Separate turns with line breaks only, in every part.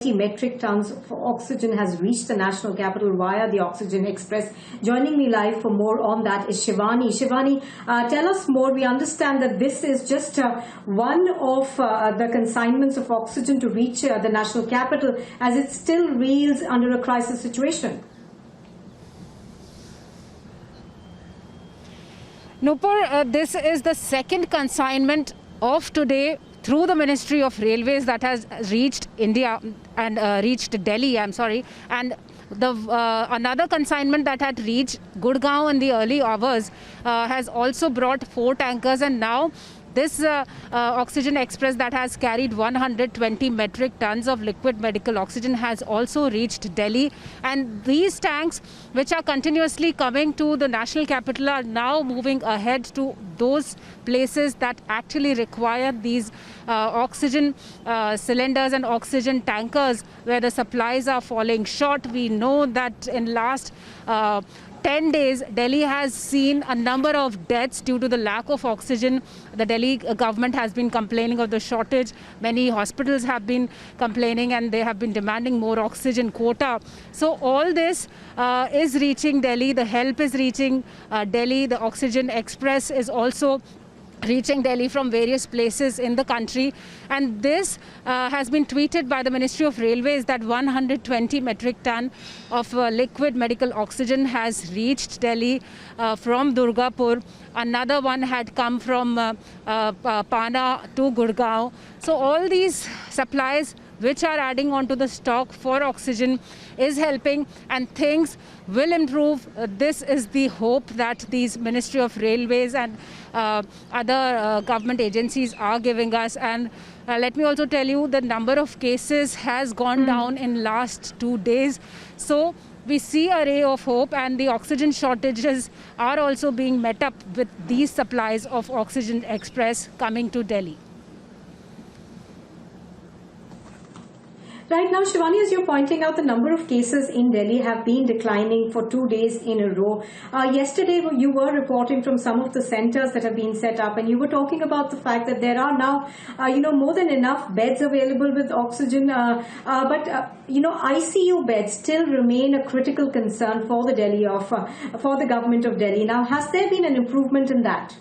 Metric tons of oxygen has reached the national capital via the Oxygen Express. Joining me live for more on that is Shivani. Shivani, tell us more. We understand that this is just one of the consignments of oxygen to reach the national capital as it still reels under a crisis situation.
Nupur, this is the second consignment of today through the Ministry of Railways that has reached India and reached Delhi, and the another consignment that had reached Gurgaon in the early hours has also brought 4 tankers, and now this Oxygen Express that has carried 120 metric tons of liquid medical oxygen has also reached Delhi. And these tanks, which are continuously coming to the national capital, are now moving ahead to those places that actually require these oxygen cylinders and oxygen tankers, where the supplies are falling short. We know that in last 10 days, Delhi has seen a number of deaths due to the lack of oxygen. The Delhi government has been complaining of the shortage. Many hospitals have been complaining and they have been demanding more oxygen quota. So all this is reaching Delhi. The help is reaching Delhi. The Oxygen Express is also reaching Delhi from various places in the country. And this has been tweeted by the Ministry of Railways that 120 metric ton of liquid medical oxygen has reached Delhi from Durgapur. Another one had come from Pana to Gurgaon. So all these supplies which are adding on to the stock for oxygen is helping, and things will improve. This is the hope that these Ministry of Railways and other government agencies are giving us. And let me also tell you, the number of cases has gone down in last 2 days. So we see a ray of hope, and the oxygen shortages are also being met up with these supplies of Oxygen Express coming to Delhi.
Right now, Shivani, as you're pointing out, the number of cases in Delhi have been declining for 2 days in a row. Yesterday, you were reporting from some of the centers that have been set up, and you were talking about the fact that there are now, more than enough beds available with oxygen. But ICU beds still remain a critical concern for the for the government of Delhi. Now, has there been an improvement in that?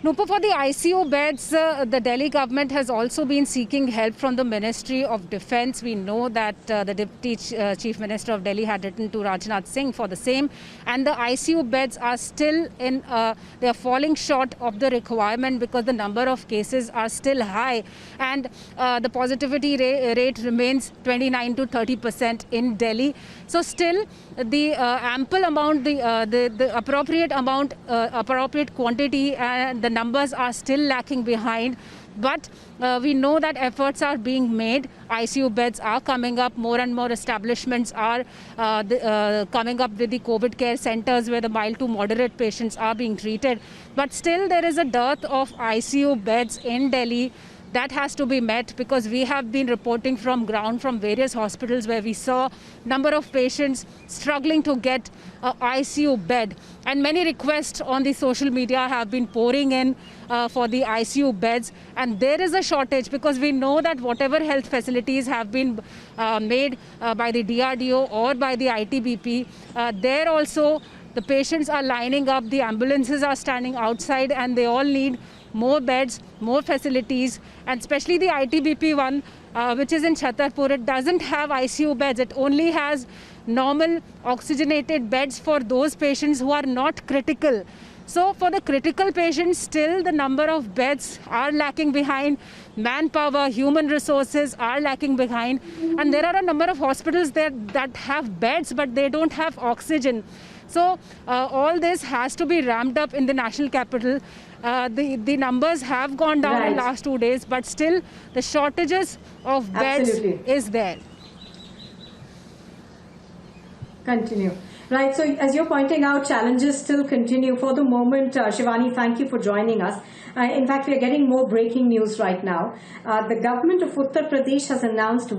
Nupur, for the ICU beds, the Delhi government has also been seeking help from the Ministry of Defence. We know that the Deputy Chief Minister of Delhi had written to Rajnath Singh for the same, and the ICU beds are still they are falling short of the requirement because the number of cases are still high, and the positivity rate remains 29 to 30% in Delhi. So still the ample amount, the appropriate amount, appropriate quantity, and the numbers are still lacking behind. But we know that efforts are being made. ICU beds are coming up. More and more establishments are coming up with the COVID care centers where the mild to moderate patients are being treated. But still there is a dearth of ICU beds in Delhi. That has to be met, because we have been reporting from ground from various hospitals where we saw number of patients struggling to get an ICU bed. And many requests on the social media have been pouring in for the ICU beds. And there is a shortage, because we know that whatever health facilities have been made by the DRDO or by the ITBP, there also the patients are lining up, the ambulances are standing outside, and they all need more beds, more facilities. And especially the ITBP one, which is in Chhatarpur, it doesn't have ICU beds. It only has normal oxygenated beds for those patients who are not critical. So for the critical patients, still the number of beds are lacking behind. Manpower, human resources are lacking behind. And there are a number of hospitals there that have beds, but they don't have oxygen. So all this has to be ramped up in the national capital. The numbers have gone down in the last 2 days, but still the shortages of beds is there.
Continue. Right, so as you're pointing out, challenges still continue. For the moment, Shivani, thank you for joining us. In fact, we are getting more breaking news right now. The government of Uttar Pradesh has announced